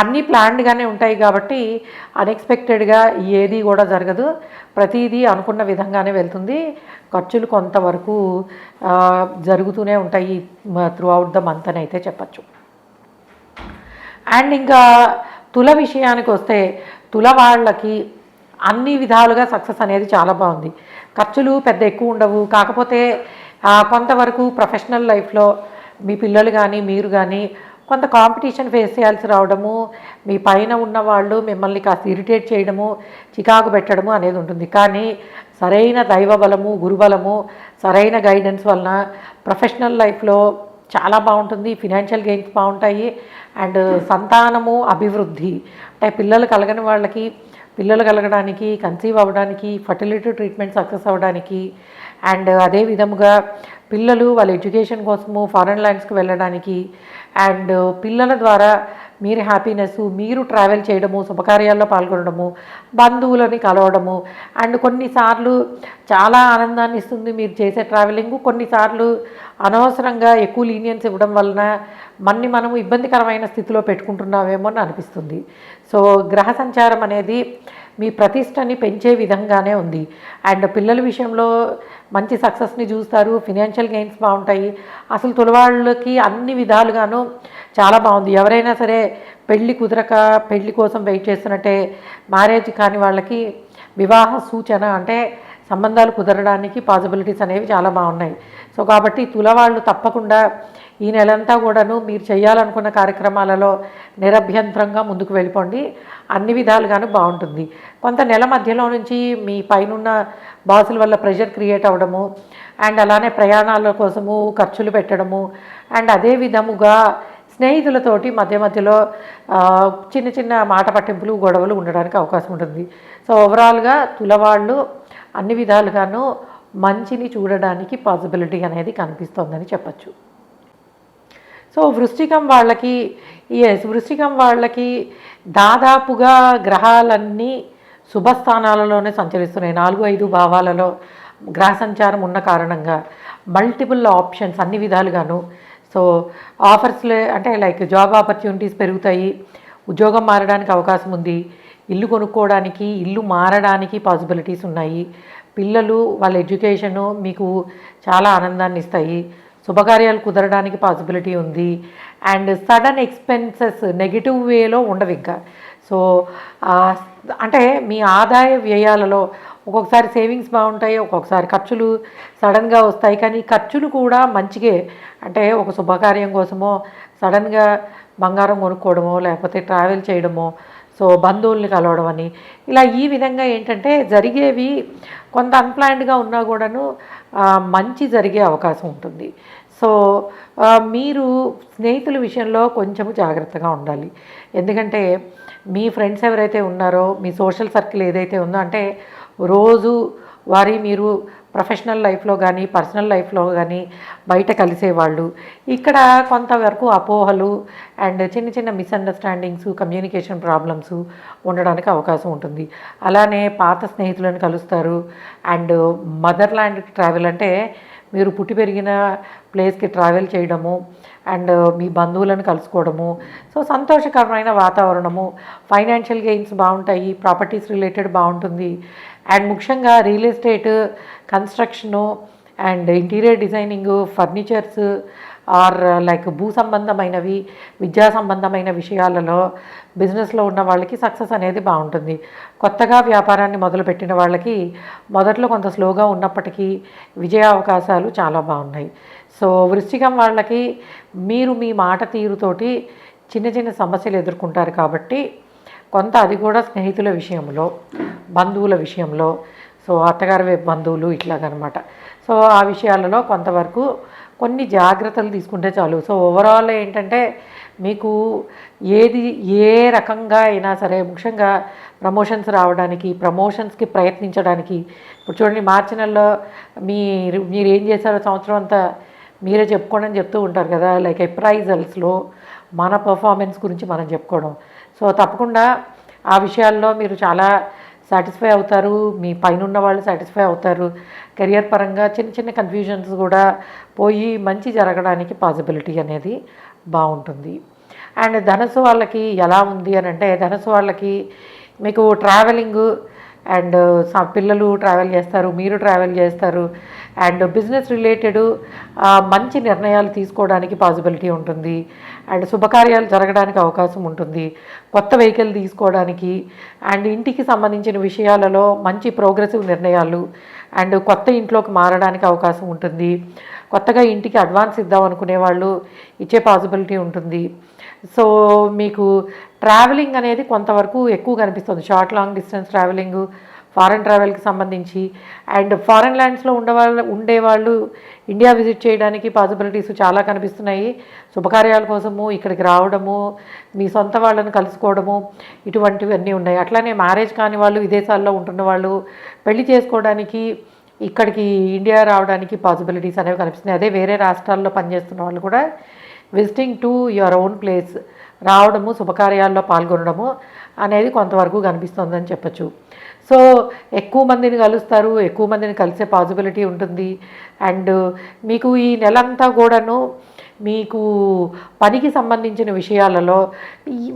అన్నీ ప్లాన్డ్గానే ఉంటాయి కాబట్టి అన్ఎక్స్పెక్టెడ్గా ఏది కూడా జరగదు, ప్రతిదీ అనుకున్న విధంగానే వెళ్తుంది. ఖర్చులు కొంతవరకు జరుగుతూనే ఉంటాయి త్రూ అవుట్ ద మంత్ అని అయితే చెప్పచ్చు. అండ్ ఇంకా తుల విషయానికి వస్తే, తుల వాళ్ళకి అన్ని విధాలుగా సక్సెస్ అనేది చాలా బాగుంది. ఖర్చులు పెద్ద ఎక్కువ ఉండవు. కాకపోతే కొంతవరకు ప్రొఫెషనల్ లైఫ్లో మీ పిల్లలు కానీ మీరు కానీ కొంత కాంపిటీషన్ ఫేస్ చేయాల్సి రావడము, మీ పైన ఉన్న వాళ్ళు మిమ్మల్ని కాస్త ఇరిటేట్ చేయడము, చికాకు పెట్టడము అనేది ఉంటుంది. కానీ సరైన దైవ బలము, గురుబలము, సరైన గైడెన్స్ వలన ప్రొఫెషనల్ లైఫ్లో చాలా బాగుంటుంది. ఫినాన్షియల్ గెయిన్స్ బాగుంటాయి. అండ్ సంతానము అభివృద్ధి, అంటే పిల్లలు కలగని వాళ్ళకి పిల్లలు కలగడానికి, కన్సీవ్ అవ్వడానికి, ఫర్టిలిటీ ట్రీట్మెంట్ సక్సెస్ అవ్వడానికి, అండ్ అదే విధముగా పిల్లలు వాళ్ళ ఎడ్యుకేషన్ కోసము ఫారెన్ ల్యాండ్స్కి వెళ్ళడానికి, అండ్ పిల్లల ద్వారా మీరు హ్యాపీనెస్, మీరు ట్రావెల్ చేయడము, శుభకార్యాల్లో పాల్గొనడము, బంధువులని కలవడము. అండ్ కొన్నిసార్లు చాలా ఆనందాన్ని ఇస్తుంది మీరు చేసే ట్రావెలింగ్. కొన్నిసార్లు అనవసరంగా ఎక్కువ లీనియన్స్ ఇవ్వడం వలన మనము ఇబ్బందికరమైన స్థితిలో పెట్టుకుంటున్నామేమో అని అనిపిస్తుంది. సో గ్రహ సంచారం అనేది మీ ప్రతిష్టని పెంచే విధంగానే ఉంది. అండ్ పిల్లల విషయంలో మంచి సక్సెస్ని చూస్తారు, ఫినాన్షియల్ గెయిన్స్ బాగుంటాయి. అసలు తులవాళ్ళకి అన్ని విధాలుగాను చాలా బాగుంది. ఎవరైనా సరే పెళ్ళి కుదరక పెళ్ళి కోసం వెయిట్ చేస్తున్నట్టే, మ్యారేజ్ కాని వాళ్ళకి వివాహ సూచన, అంటే సంబంధాలు కుదరడానికి పాసిబిలిటీస్ అనేవి చాలా బాగున్నాయి. సో కాబట్టి తులవాళ్ళు తప్పకుండా ఈ నెలంతా కూడాను మీరు చేయాలనుకున్న కార్యక్రమాలలో నిరభ్యంతరంగా ముందుకు వెళ్ళిపోండి. అన్ని విధాలుగాను బాగుంటుంది. కొంత నెల మధ్యలో నుంచి మీ పైనున్న బాసుల వల్ల ప్రెషర్ క్రియేట్ అవ్వడము, అండ్ అలానే ప్రయాణాల కోసము ఖర్చులు పెట్టడము, అండ్ అదే విధముగా స్నేహితులతోటి మధ్య మధ్యలో చిన్న చిన్న మాట పట్టింపులు, గొడవలు ఉండడానికి అవకాశం ఉంటుంది. సో ఓవరాల్గా తులవాళ్ళు అన్ని విధాలుగాను మంచిని చూడడానికి పాసిబిలిటీ అనేది కనిపిస్తోందని చెప్పచ్చు. సో వృశ్చికం వాళ్ళకి దాదాపుగా గ్రహాలన్నీ శుభస్థానాలలోనే సంచరిస్తున్నాయి. 4-5 భావాలలో గ్రహ సంచారం ఉన్న కారణంగా మల్టిపుల్ ఆప్షన్స్ అన్ని విధాలుగాను. సో ఆఫర్స్లే అంటే లైక్ జాబ్ ఆపర్చునిటీస్ పెరుగుతాయి, ఉద్యోగం మారడానికి అవకాశం ఉంది, ఇల్లు కొనుక్కోవడానికి, ఇల్లు మారడానికి పాసిబిలిటీస్ ఉన్నాయి. పిల్లలు వాళ్ళ ఎడ్యుకేషను మీకు చాలా ఆనందాన్ని ఇస్తాయి. శుభకార్యాలు కుదరడానికి పాసిబిలిటీ ఉంది. అండ్ సడన్ ఎక్స్పెన్సెస్ నెగిటివ్ వేలో ఉండవు ఇంకా. సో అంటే మీ ఆదాయ వ్యయాలలో ఒక్కొక్కసారి సేవింగ్స్ బాగుంటాయి, ఒక్కొక్కసారి ఖర్చులు సడన్గా వస్తాయి. కానీ ఖర్చులు కూడా మంచిగే, అంటే ఒక శుభకార్యం కోసమో సడన్గా బంగారం కొనుక్కోవడమో, లేకపోతే ట్రావెల్ చేయడమో, సో బంధువుల్ని కలవడం అని, ఇలా ఈ విధంగా ఏంటంటే జరిగేవి కొంత అన్ప్లాన్డ్గా ఉన్నా కూడాను మంచి జరిగే అవకాశం ఉంటుంది. సో మీరు స్నేహితుల విషయంలో కొంచెము జాగ్రత్తగా ఉండాలి. ఎందుకంటే మీ ఫ్రెండ్స్ ఎవరైతే ఉన్నారో, మీ సోషల్ సర్కిల్ ఏదైతే ఉందో, అంటే రోజు మీరు ప్రొఫెషనల్ లైఫ్లో కానీ పర్సనల్ లైఫ్లో కానీ బయట కలిసేవాళ్ళు, ఇక్కడ కొంతవరకు అపోహలు అండ్ చిన్న చిన్న మిస్అండర్స్టాండింగ్స్, కమ్యూనికేషన్ ప్రాబ్లమ్స్ ఉండడానికి అవకాశం ఉంటుంది. అలానే పాత స్నేహితులను కలుస్తారు. అండ్ మదర్ల్యాండ్కి ట్రావెల్, అంటే మీరు పుట్టి పెరిగిన ప్లేస్కి ట్రావెల్ చేయడము, అండ్ మీ బంధువులను కలుసుకోవడము. సో సంతోషకరమైన వాతావరణము, ఫైనాన్షియల్ గెయిన్స్ బాగుంటాయి, ప్రాపర్టీస్ రిలేటెడ్ బాగుంటుంది. అండ్ ముఖ్యంగా real estate, construction and interior designing, furnitures or like భూ సంబంధమైనవి, విద్యా సంబంధమైన విషయాలలో బిజినెస్లో ఉన్న వాళ్ళకి సక్సెస్ అనేది బాగుంటుంది. కొత్తగా వ్యాపారాన్ని మొదలుపెట్టిన వాళ్ళకి మొదట్లో కొంత స్లోగా ఉన్నప్పటికీ విజయ అవకాశాలు చాలా బాగున్నాయి. సో వృశ్చికం వాళ్ళకి మీరు మీ మాట తీరుతోటి చిన్న చిన్న సమస్యలు ఎదుర్కొంటారు కాబట్టి కొంత అది కూడా స్నేహితుల విషయంలో, బంధువుల విషయంలో, సో అత్తగారి వైపు బంధువులు ఇట్లాగనమాట. సో ఆ విషయాలలో కొంతవరకు కొన్ని జాగ్రత్తలు తీసుకుంటే చాలు. సో ఓవరాల్ ఏంటంటే మీకు ఏది ఏ రకంగా అయినా సరే, ముఖ్యంగా ప్రమోషన్స్ రావడానికి, ప్రమోషన్స్కి ప్రయత్నించడానికి, ఇప్పుడు చూడండి మార్చి నెలలో మీరు ఏం చేశారో సంవత్సరం అంతా మీరే చెప్పుకోండి అని చెప్తూ ఉంటారు కదా, లైక్ అప్రైజల్స్లో మన పర్ఫార్మెన్స్ గురించి మనం చెప్పుకోవడం. సో తప్పకుండా ఆ విషయాల్లో మీరు చాలా సాటిస్ఫై అవుతారు, మీ పైన ఉన్న వాళ్ళు సాటిస్ఫై అవుతారు. కెరియర్ పరంగా చిన్న చిన్న కన్ఫ్యూజన్స్ కూడా పోయి మంచి జరగడానికి పాసిబిలిటీ అనేది బాగుంటుంది. అండ్ ధనుసు వాళ్ళకి ఎలా ఉంది అని అంటే, ధనుసు వాళ్ళకి మీకు ట్రావెలింగు అండ్ పిల్లలు ట్రావెల్ చేస్తారు, మీరు ట్రావెల్ చేస్తారు. అండ్ బిజినెస్ రిలేటెడ్ మంచి నిర్ణయాలు తీసుకోవడానికి పాసిబిలిటీ ఉంటుంది. అండ్ శుభకార్యాలు జరగడానికి అవకాశం ఉంటుంది, కొత్త వెహికల్ తీసుకోవడానికి అండ్ ఇంటికి సంబంధించిన విషయాలలో మంచి ప్రోగ్రెసివ్ నిర్ణయాలు అండ్ కొత్త ఇంట్లోకి మారడానికి అవకాశం ఉంటుంది. కొత్తగా ఇంటికి అడ్వాన్స్ ఇద్దాం అనుకునే వాళ్ళు ఇచ్చే పాసిబిలిటీ ఉంటుంది. సో మీకు ట్రావెలింగ్ అనేది కొంతవరకు ఎక్కువ కనిపిస్తుంది, short long distance travelling, foreign ట్రావెల్కి సంబంధించి. అండ్ ఫారెన్ ల్యాండ్స్లో ఉండేవాళ్ళు ఇండియా విజిట్ చేయడానికి పాసిబిలిటీస్ చాలా కనిపిస్తున్నాయి. శుభకార్యాల కోసము ఇక్కడికి రావడము, మీ సొంత వాళ్ళని కలుసుకోవడము, ఇటువంటివన్నీ ఉన్నాయి. అట్లానే మ్యారేజ్ కాని వాళ్ళు, విదేశాల్లో ఉంటున్న వాళ్ళు పెళ్లి చేసుకోవడానికి ఇక్కడికి ఇండియా రావడానికి పాసిబిలిటీస్ అనేవి కనిపిస్తున్నాయి. అదే వేరే రాష్ట్రాల్లో పనిచేస్తున్న వాళ్ళు కూడా visiting to your own place రావడము, శుభకార్యాల్లో పాల్గొనడము అనేది కొంతవరకు కనిపిస్తుందని చెప్పచ్చు. సో ఎక్కువ మందిని కలుస్తారు, ఎక్కువ మందిని కలిసే పాసిబిలిటీ ఉంటుంది. అండ్ మీకు ఈ నెలంతా కూడాను మీకు పనికి సంబంధించిన విషయాలలో,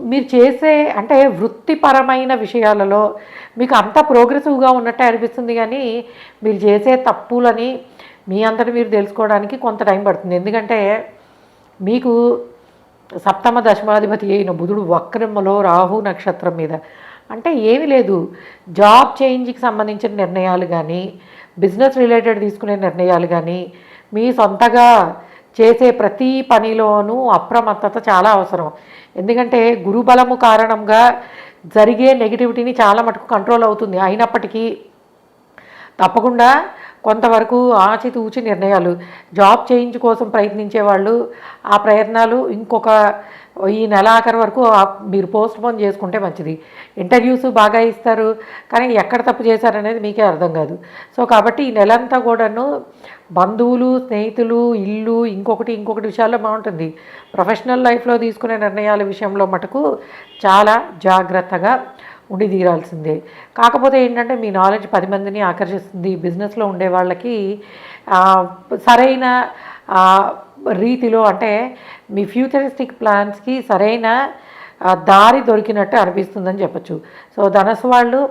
మీరు చేసే అంటే వృత్తిపరమైన విషయాలలో మీకు అంత ప్రోగ్రెసివ్గా ఉన్నట్టే అనిపిస్తుంది, కానీ మీరు చేసే తప్పులని మీ అంతటి మీరు తెలుసుకోవడానికి కొంత టైం పడుతుంది. ఎందుకంటే మీకు సప్తమ దశమాధిపతి అయిన బుధుడు వక్రములో రాహు నక్షత్రం మీద, అంటే ఏమీ లేదు, జాబ్ చేంజ్కి సంబంధించిన నిర్ణయాలు కానీ, బిజినెస్ రిలేటెడ్ తీసుకునే నిర్ణయాలు కానీ, మీ సొంతగా చేసే ప్రతి పనిలోనూ అప్రమత్తత చాలా అవసరం. ఎందుకంటే గురుబలము కారణంగా జరిగే నెగిటివిటీని చాలా మటుకు కంట్రోల్ అవుతుంది. అయినప్పటికీ తప్పకుండా కొంతవరకు ఆచితూచి నిర్ణయాలు, జాబ్ చేంజ్ కోసం ప్రయత్నించే వాళ్ళు ఆ ప్రయత్నాలు ఇంకొక ఈ నెలాఖరు వరకు మీరు పోస్ట్పోన్ చేసుకుంటే మంచిది. ఇంటర్వ్యూస్ బాగా ఇస్తారు, కానీ ఎక్కడ తప్పు చేశారనేది మీకే అర్థం కాదు. సో కాబట్టి ఈ నెలంతా కూడాను బంధువులు, స్నేహితులు, ఇల్లు, ఇంకొకటి విషయాల్లో బాగుంటుంది. ప్రొఫెషనల్ లైఫ్లో తీసుకునే నిర్ణయాల విషయంలో మటుకు చాలా జాగ్రత్తగా ఉండి తీరాల్సిందే. కాకపోతే ఏంటంటే మీ నాలెడ్జ్ 10 మందిని ఆకర్షిస్తుంది. బిజినెస్లో ఉండే వాళ్ళకి సరైన రీతిలో, అంటే మీ ఫ్యూచరిస్టిక్ ప్లాన్స్కి సరైన దారి దొరికినట్టు అనిపిస్తుందని చెప్పచ్చు. సో ధనుసు వాళ్ళు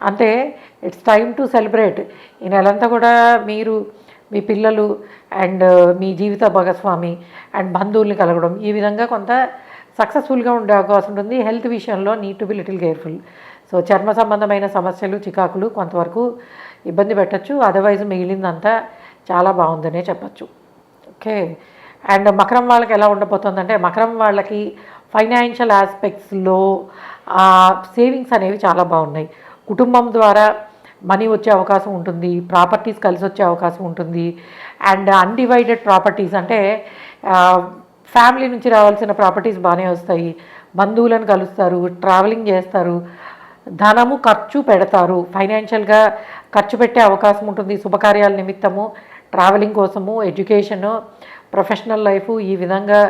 అంటే ఇట్స్ టైమ్ టు సెలబ్రేట్. ఈ నెలంతా కూడా మీరు, మీ పిల్లలు అండ్ మీ జీవిత భాగస్వామి అండ్ బంధువుల్ని కలగడం, ఈ విధంగా కొంత సక్సెస్ఫుల్గా ఉండే అవకాశం ఉంటుంది. హెల్త్ విషయంలో need to be little careful. So చర్మ సంబంధమైన సమస్యలు, చికాకులు కొంతవరకు ఇబ్బంది పెట్టచ్చు. అదర్వైజ్ మిగిలిందంతా చాలా బాగుందనే చెప్పచ్చు. ఓకే. అండ్ మకరం వాళ్ళకి ఎలా ఉండబోతుందంటే, మకరం వాళ్ళకి ఫైనాన్షియల్ ఆస్పెక్ట్స్లో సేవింగ్స్ అనేవి చాలా బాగున్నాయి. కుటుంబం ద్వారా మనీ వచ్చే అవకాశం ఉంటుంది, ప్రాపర్టీస్ కలిసి వచ్చే అవకాశం ఉంటుంది. అండ్ అన్డివైడెడ్ ప్రాపర్టీస్ అంటే ఫ్యామిలీ నుంచి రావాల్సిన ప్రాపర్టీస్ బాగానే వస్తాయి. బంధువులను కలుస్తారు, ట్రావెలింగ్ చేస్తారు, ధనము ఖర్చు పెడతారు, ఫైనాన్షియల్గా ఖర్చు పెట్టే అవకాశం ఉంటుంది. శుభకార్యాల నిమిత్తము, ట్రావెలింగ్ కోసము, ఎడ్యుకేషను, ప్రొఫెషనల్ లైఫ్, ఈ విధంగా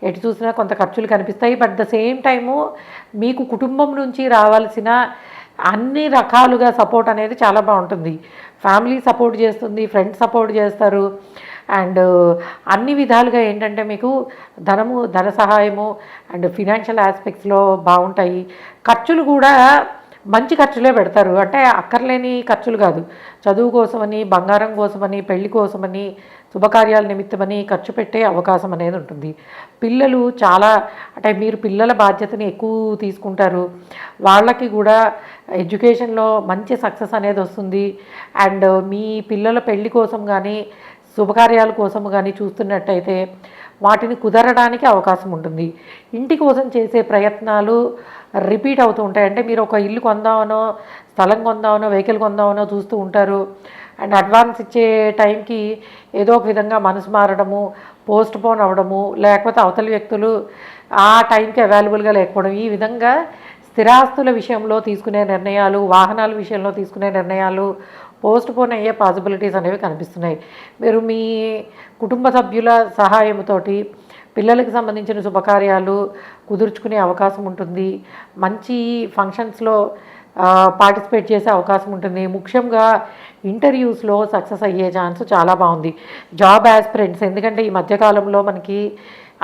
ఎటు చూసినా కొంత ఖర్చులు కనిపిస్తాయి. బట్ ద సేమ్ టైము మీకు కుటుంబం నుంచి రావాల్సిన అన్ని రకాలుగా సపోర్ట్ అనేది చాలా బాగుంటుంది. ఫ్యామిలీ సపోర్ట్ చేస్తుంది, ఫ్రెండ్స్ సపోర్ట్ చేస్తారు. అండ్ అన్ని విధాలుగా ఏంటంటే మీకు ధన సహాయము అండ్ ఫినాన్షియల్ ఆస్పెక్ట్స్లో బాగుంటాయి. ఖర్చులు కూడా మంచి ఖర్చులే పెడతారు, అంటే అక్కర్లేని ఖర్చులు కాదు. చదువు కోసమని, బంగారం కోసమని, పెళ్లి కోసమని, శుభకార్యాల నిమిత్తమని ఖర్చు పెట్టే అవకాశం అనేది ఉంటుంది. పిల్లలు చాలా, అంటే మీరు పిల్లల బాధ్యతని ఎక్కువ తీసుకుంటారు, వాళ్ళకి కూడా ఎడ్యుకేషన్లో మంచి సక్సెస్ అనేది వస్తుంది. అండ్ మీ పిల్లల పెళ్లి కోసం కానీ శుభకార్యాల కోసం కానీ చూస్తున్నట్టయితే వాటిని కుదరడానికి అవకాశం ఉంటుంది. ఇంటి కోసం చేసే ప్రయత్నాలు రిపీట్ అవుతూ ఉంటాయి. అంటే మీరు ఒక ఇల్లు కొందామనో, స్థలం కొందామనో, వెహికల్ కొందామనో చూస్తూ ఉంటారు. అండ్ అడ్వాన్స్ ఇచ్చే టైంకి ఏదో ఒక విధంగా మనసు మారడము, పోస్ట్ పోన్ అవ్వడము, లేకపోతే అవతలి వ్యక్తులు ఆ టైంకి అవైలబుల్గా లేకపోవడం, ఈ విధంగా స్థిరాస్తుల విషయంలో తీసుకునే నిర్ణయాలు, వాహనాల విషయంలో తీసుకునే నిర్ణయాలు పోస్ట్ పోన్ అయ్యే పాసిబిలిటీస్ అనేవి కనిపిస్తున్నాయి. మీరు మీ కుటుంబ సభ్యుల సహాయంతోటి పిల్లలకు సంబంధించిన శుభకార్యాలు కుదుర్చుకునే అవకాశం ఉంటుంది. మంచి ఫంక్షన్స్లో పార్టిసిపేట్ చేసే అవకాశం ఉంటుంది. ముఖ్యంగా ఇంటర్వ్యూస్లో సక్సెస్ అయ్యే ఛాన్స్ చాలా బాగుంది. జాబ్ యాస్పిరెంట్స్, ఎందుకంటే ఈ మధ్యకాలంలో మనకి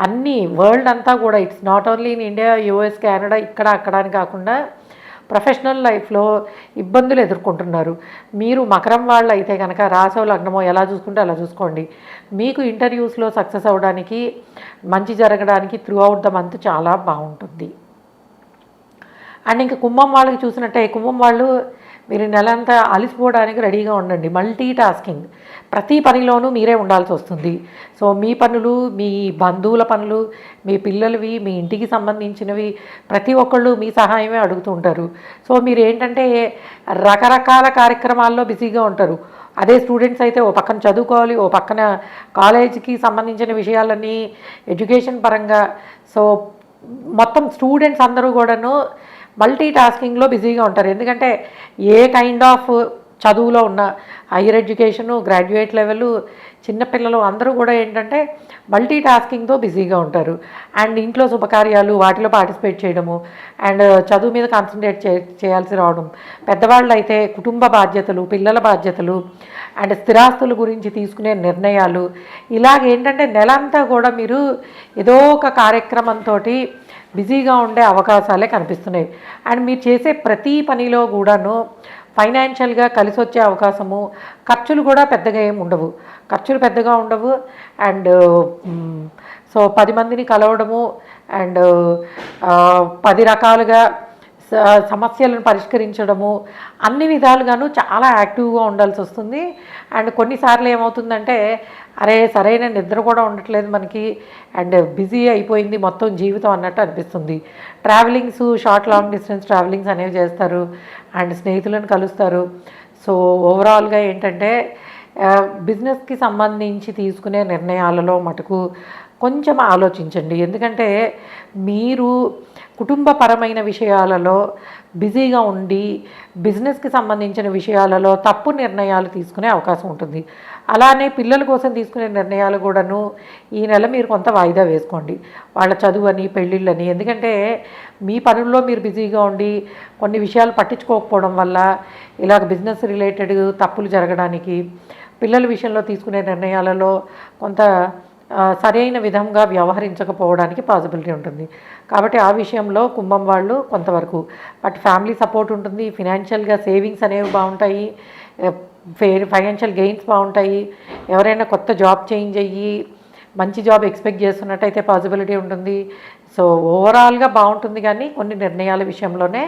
అన్ని వరల్డ్ అంతా కూడా, it's not only in India, US, Canada, ఇక్కడ అక్కడ అని కాకుండా ప్రొఫెషనల్ లైఫ్లో ఇబ్బందులు ఎదుర్కొంటున్నారు. మీరు మకరం వాళ్ళు అయితే కనుక రాసో లగ్నమో ఎలా చూసుకుంటే అలా చూసుకోండి. మీకు ఇంటర్వ్యూస్లో సక్సెస్ అవ్వడానికి, మంచి జరగడానికి త్రూ అవుట్ ద మంత్ చాలా బాగుంటుంది. అండ్ ఇంకా కుంభం వాళ్ళకి చూసినట్టే, కుంభం వాళ్ళు మీరు నెలంతా అలసిపోవడానికి రెడీగా ఉండండి. మల్టీ టాస్కింగ్, ప్రతి పనిలోనూ మీరే ఉండాల్సి వస్తుంది. సో మీ పనులు, మీ బంధువుల పనులు, మీ పిల్లలవి, మీ ఇంటికి సంబంధించినవి ప్రతి ఒక్కళ్ళు మీ సహాయమే అడుగుతూ ఉంటారు. సో మీరు ఏంటంటే రకరకాల కార్యక్రమాల్లో బిజీగా ఉంటారు. అదే స్టూడెంట్స్ అయితే ఓ పక్కన చదువుకోవాలి, ఓ పక్కన కాలేజీకి సంబంధించిన విషయాలన్నీ ఎడ్యుకేషన్ పరంగా. సో మొత్తం స్టూడెంట్స్ అందరూ కూడాను మల్టీ టాస్కింగ్లో బిజీగా ఉంటారు. ఎందుకంటే ఏ కైండ్ ఆఫ్ చదువులో ఉన్న హైయర్ ఎడ్యుకేషను, గ్రాడ్యుయేట్ లెవెల్, చిన్నపిల్లలు అందరూ కూడా ఏంటంటే మల్టీ టాస్కింగ్తో బిజీగా ఉంటారు. అండ్ ఇంట్లో శుభకార్యాలు వాటిలో పార్టిసిపేట్ చేయడము, అండ్ చదువు మీద కాన్సన్ట్రేట్ చేయాల్సి రావడం. పెద్దవాళ్ళు అయితే కుటుంబ బాధ్యతలు, పిల్లల బాధ్యతలు, అండ్ స్థిరాస్తుల గురించి తీసుకునే నిర్ణయాలు, ఇలాగేంటంటే నెలంతా కూడా మీరు ఏదో ఒక కార్యక్రమంతో బిజీగా ఉండే అవకాశాలే కనిపిస్తున్నాయి. అండ్ మీరు చేసే ప్రతి పనిలో కూడాను ఫైనాన్షియల్గా కలిసి వచ్చే అవకాశము, ఖర్చులు కూడా పెద్దగా ఏమి ఉండవు, అండ్ సో 10 మందిని కలవడము, అండ్ 10 రకాలుగా సమస్యలను పరిష్కరించడము, అన్ని విధాలుగాను చాలా యాక్టివ్గా ఉండాల్సి వస్తుంది. అండ్ కొన్నిసార్లు ఏమవుతుందంటే, అరే సరైన నిద్ర కూడా ఉండట్లేదు మనకి, అండ్ బిజీ అయిపోయింది మొత్తం జీవితం అన్నట్టు అనిపిస్తుంది. Travelings, short long distance travelings అనేవి చేస్తారు, అండ్ స్నేహితులను కలుస్తారు. సో ఓవరాల్గా ఏంటంటే బిజినెస్కి సంబంధించి తీసుకునే నిర్ణయాలలో మటుకు కొంచెం ఆలోచించండి. ఎందుకంటే మీరు కుటుంబపరమైన విషయాలలో బిజీగా ఉండి బిజినెస్కి సంబంధించిన విషయాలలో తప్పు నిర్ణయాలు తీసుకునే అవకాశం ఉంటుంది. అలానే పిల్లల కోసం తీసుకునే నిర్ణయాలు కూడాను ఈ నెల మీరు కొంత వాయిదా వేసుకోండి. వాళ్ళ చదువు అని, పెళ్ళిళ్ళని, ఎందుకంటే మీ పనుల్లో మీరు బిజీగా ఉండి కొన్ని విషయాలు పట్టించుకోకపోవడం వల్ల ఇలాగ బిజినెస్ రిలేటెడ్ తప్పులు జరగడానికి, పిల్లల విషయంలో తీసుకునే నిర్ణయాలలో కొంత సరైన విధంగా వ్యవహరించకపోవడానికి పాసిబిలిటీ ఉంటుంది. కాబట్టి ఆ విషయంలో కుంభం వాళ్ళు కొంతవరకు, బట్ ఫ్యామిలీ సపోర్ట్ ఉంటుంది, ఫినాన్షియల్గా సేవింగ్స్ అనేవి బాగుంటాయి, ఫైనాన్షియల్ గెయిన్స్ బాగుంటాయి. ఎవరైనా కొత్త జాబ్ చేంజ్ అయ్యి మంచి జాబ్ ఎక్స్పెక్ట్ చేస్తున్నట్టయితే పాసిబిలిటీ ఉంటుంది. సో ఓవరాల్గా బాగుంటుంది, కానీ కొన్ని నిర్ణయాల విషయంలోనే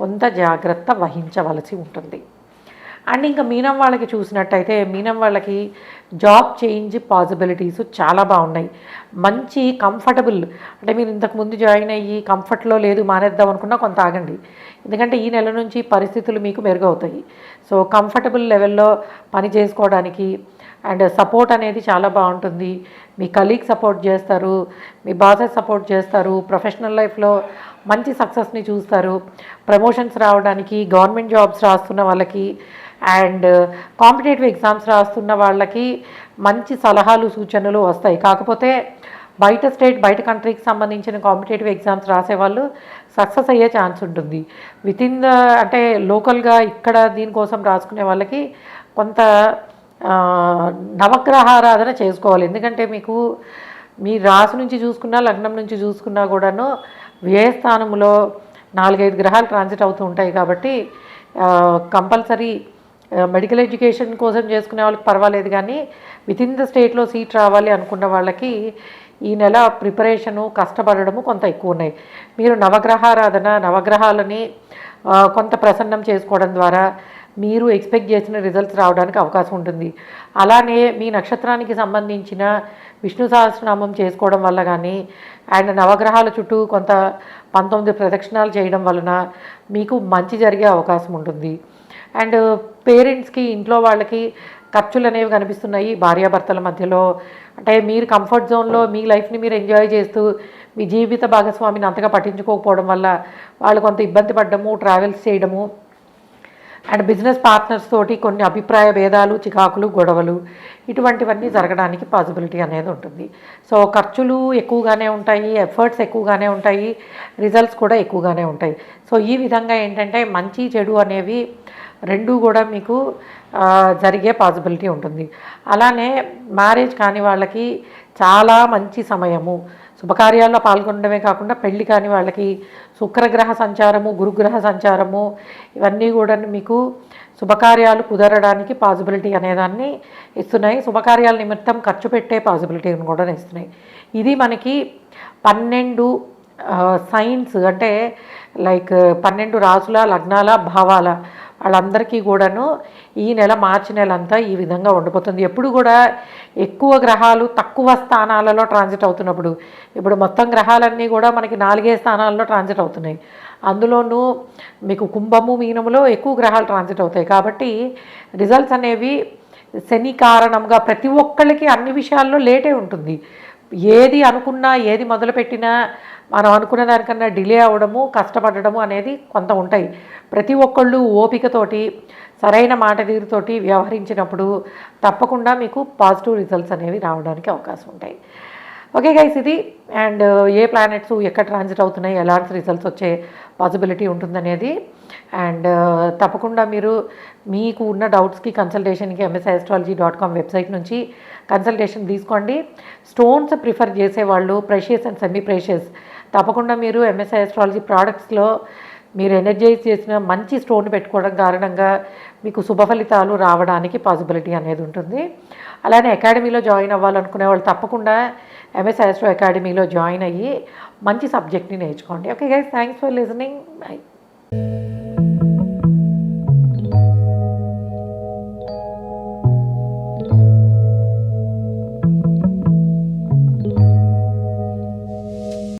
కొంత జాగ్రత్త వహించవలసి ఉంటుంది. అండ్ ఇంకా మీనం వాళ్ళకి చూసినట్టయితే, మీనం వాళ్ళకి జాబ్ చేంజ్ పాసిబిలిటీస్ చాలా బాగున్నాయి. మంచి కంఫర్టబుల్, అంటే మీరు ఇంతకుముందు జాయిన్ అయ్యి కంఫర్ట్లో లేదు మానేద్దాం అనుకున్నా కొంత ఆగండి, ఎందుకంటే ఈ నెల నుంచి పరిస్థితులు మీకు మెరుగవుతాయి. సో కంఫర్టబుల్ లెవెల్లో పని చేసుకోవడానికి అండ్ సపోర్ట్ అనేది చాలా బాగుంటుంది. మీ కలీగ్ సపోర్ట్ చేస్తారు, మీ బాసెస్ సపోర్ట్ చేస్తారు, ప్రొఫెషనల్ లైఫ్లో మంచి సక్సెస్ని చూస్తారు. ప్రమోషన్స్ రావడానికి, గవర్నమెంట్ జాబ్స్ రాస్తున్న వాళ్ళకి అండ్ కాంపిటేటివ్ ఎగ్జామ్స్ రాస్తున్న వాళ్ళకి మంచి సలహాలు, సూచనలు వస్తాయి. కాకపోతే బయట స్టేట్, బయట కంట్రీకి సంబంధించిన కాంపిటేటివ్ ఎగ్జామ్స్ రాసేవాళ్ళు సక్సెస్ అయ్యే ఛాన్స్ ఉంటుంది. వితిన్ ద, అంటే లోకల్గా ఇక్కడ దీనికోసం రాసుకునే వాళ్ళకి కొంత నవగ్రహారాధన చేసుకోవాలి. ఎందుకంటే మీకు మీ రాశి నుంచి చూసుకున్నా లగ్నం నుంచి చూసుకున్నా కూడాను వ్యయస్థానంలో 4-5 గ్రహాలు ట్రాన్సిట్ అవుతూ ఉంటాయి. కాబట్టి కంపల్సరీ మెడికల్ ఎడ్యుకేషన్ కోసం చేసుకునే వాళ్ళకి పర్వాలేదు, కానీ వితిన్ ద స్టేట్లో సీట్ రావాలి అనుకున్న వాళ్ళకి ఈ నెల ప్రిపరేషను కష్టపడము కొంత ఎక్కువ ఉన్నాయి. మీరు నవగ్రహారాధన నవగ్రహాలని కొంత ప్రసన్నం చేసుకోవడం ద్వారా మీరు ఎక్స్పెక్ట్ చేసిన రిజల్ట్స్ రావడానికి అవకాశం ఉంటుంది. అలానే మీ నక్షత్రానికి సంబంధించిన విష్ణు సహస్రనామం చేసుకోవడం వల్ల కానీ అండ్ నవగ్రహాల చుట్టూ కొంత 19 ప్రదక్షిణాలు చేయడం వలన మీకు మంచి జరిగే అవకాశం ఉంటుంది. అండ్ పేరెంట్స్కి ఇంట్లో వాళ్ళకి ఖర్చులు అనేవి కనిపిస్తున్నాయి భార్యాభర్తల మధ్యలో. అంటే మీరు కంఫర్ట్ జోన్లో మీ లైఫ్ని మీరు ఎంజాయ్ చేస్తూ మీ జీవిత భాగస్వామిని అంతగా పట్టించుకోకపోవడం వల్ల వాళ్ళు కొంత ఇబ్బంది పడ్డము, ట్రావెల్స్ చేయడము అండ్ బిజినెస్ పార్ట్నర్స్ తోటి కొన్ని అభిప్రాయ భేదాలు, చికాకులు, గొడవలు ఇటువంటివన్నీ జరగడానికి పాసిబిలిటీ అనేది ఉంటుంది. సో ఖర్చులు ఎక్కువగానే ఉంటాయి, ఎఫర్ట్స్ ఎక్కువగానే ఉంటాయి, రిజల్ట్స్ కూడా ఎక్కువగానే ఉంటాయి. సో ఈ విధంగా ఏంటంటే మంచి చెడు అనేవి రెండూ కూడా మీకు జరిగే పాసిబిలిటీ ఉంటుంది. అలానే మ్యారేజ్ కాని వాళ్ళకి చాలా మంచి సమయము. శుభకార్యాల్లో పాల్గొనడమే కాకుండా పెళ్లి కాని వాళ్ళకి శుక్రగ్రహ సంచారము, గురుగ్రహ సంచారము ఇవన్నీ కూడా మీకు శుభకార్యాలు కుదరడానికి పాసిబిలిటీ అనేదాన్ని ఇస్తున్నాయి. శుభకార్యాల నిమిత్తం ఖర్చు పెట్టే పాసిబిలిటీని కూడా ఇస్తున్నాయి. ఇది మనకి 12 సైన్స్ అంటే లైక్ 12 రాసుల, లగ్నాల, భావాల వాళ్ళందరికీ కూడాను ఈ నెల మార్చి నెల అంతా ఈ విధంగా ఉండిపోతుంది. ఎప్పుడు కూడా ఎక్కువ గ్రహాలు తక్కువ స్థానాలలో ట్రాన్సిట్ అవుతున్నప్పుడు, ఇప్పుడు మొత్తం గ్రహాలన్నీ కూడా మనకి 4 స్థానాల్లో ట్రాన్సిట్ అవుతున్నాయి. అందులోనూ మీకు కుంభము, మీనములో ఎక్కువ గ్రహాలు ట్రాన్సిట్ అవుతాయి. కాబట్టి రిజల్ట్స్ అనేవి శని కారణంగా ప్రతి ఒక్కళ్ళకి అన్ని విషయాల్లో లేటే ఉంటుంది. ఏది అనుకున్నా, ఏది మొదలుపెట్టినా మనం అనుకున్న దానికన్నా డిలే అవ్వడము, కష్టపడము అనేది కొంత ఉంటాయి. ప్రతి ఒక్కళ్ళు ఓపికతోటి సరైన మాట తీరుతోటి వ్యవహరించినప్పుడు తప్పకుండా మీకు పాజిటివ్ రిజల్ట్స్ అనేవి రావడానికి అవకాశం ఉంటాయి. ఓకే గైస్, ఇది అండ్ ఏ ప్లానెట్స్ ఎక్కడ ట్రాన్సిట్ అవుతున్నాయి, ఎలాంటి రిజల్ట్స్ వచ్చే పాసిబిలిటీ ఉంటుందనేది. అండ్ తప్పకుండా మీరు మీకు ఉన్న డౌట్స్కి కన్సల్టేషన్కి msastrology.com వెబ్సైట్ నుంచి కన్సల్టేషన్ తీసుకోండి. స్టోన్స్ ప్రిఫర్ చేసేవాళ్ళు ప్రెషియస్ అండ్ సెమీ ప్రెషియస్ తప్పకుండా మీరు ఎంఎస్ఐ ఆస్ట్రాలజీ ప్రోడక్ట్స్లో మీరు ఎనర్జైజ్ చేసిన మంచి స్టోన్ పెట్టుకోవడం కారణంగా మీకు శుభ ఫలితాలు రావడానికి పాసిబిలిటీ అనేది ఉంటుంది. అలానే అకాడమీలో జాయిన్ అవ్వాలనుకునే వాళ్ళు తప్పకుండా ఎంఎస్ ఆస్ట్రో అకాడమీలో జాయిన్ అయ్యి మంచి సబ్జెక్ట్ని నేర్చుకోండి. Okay guys, thanks for listening. By.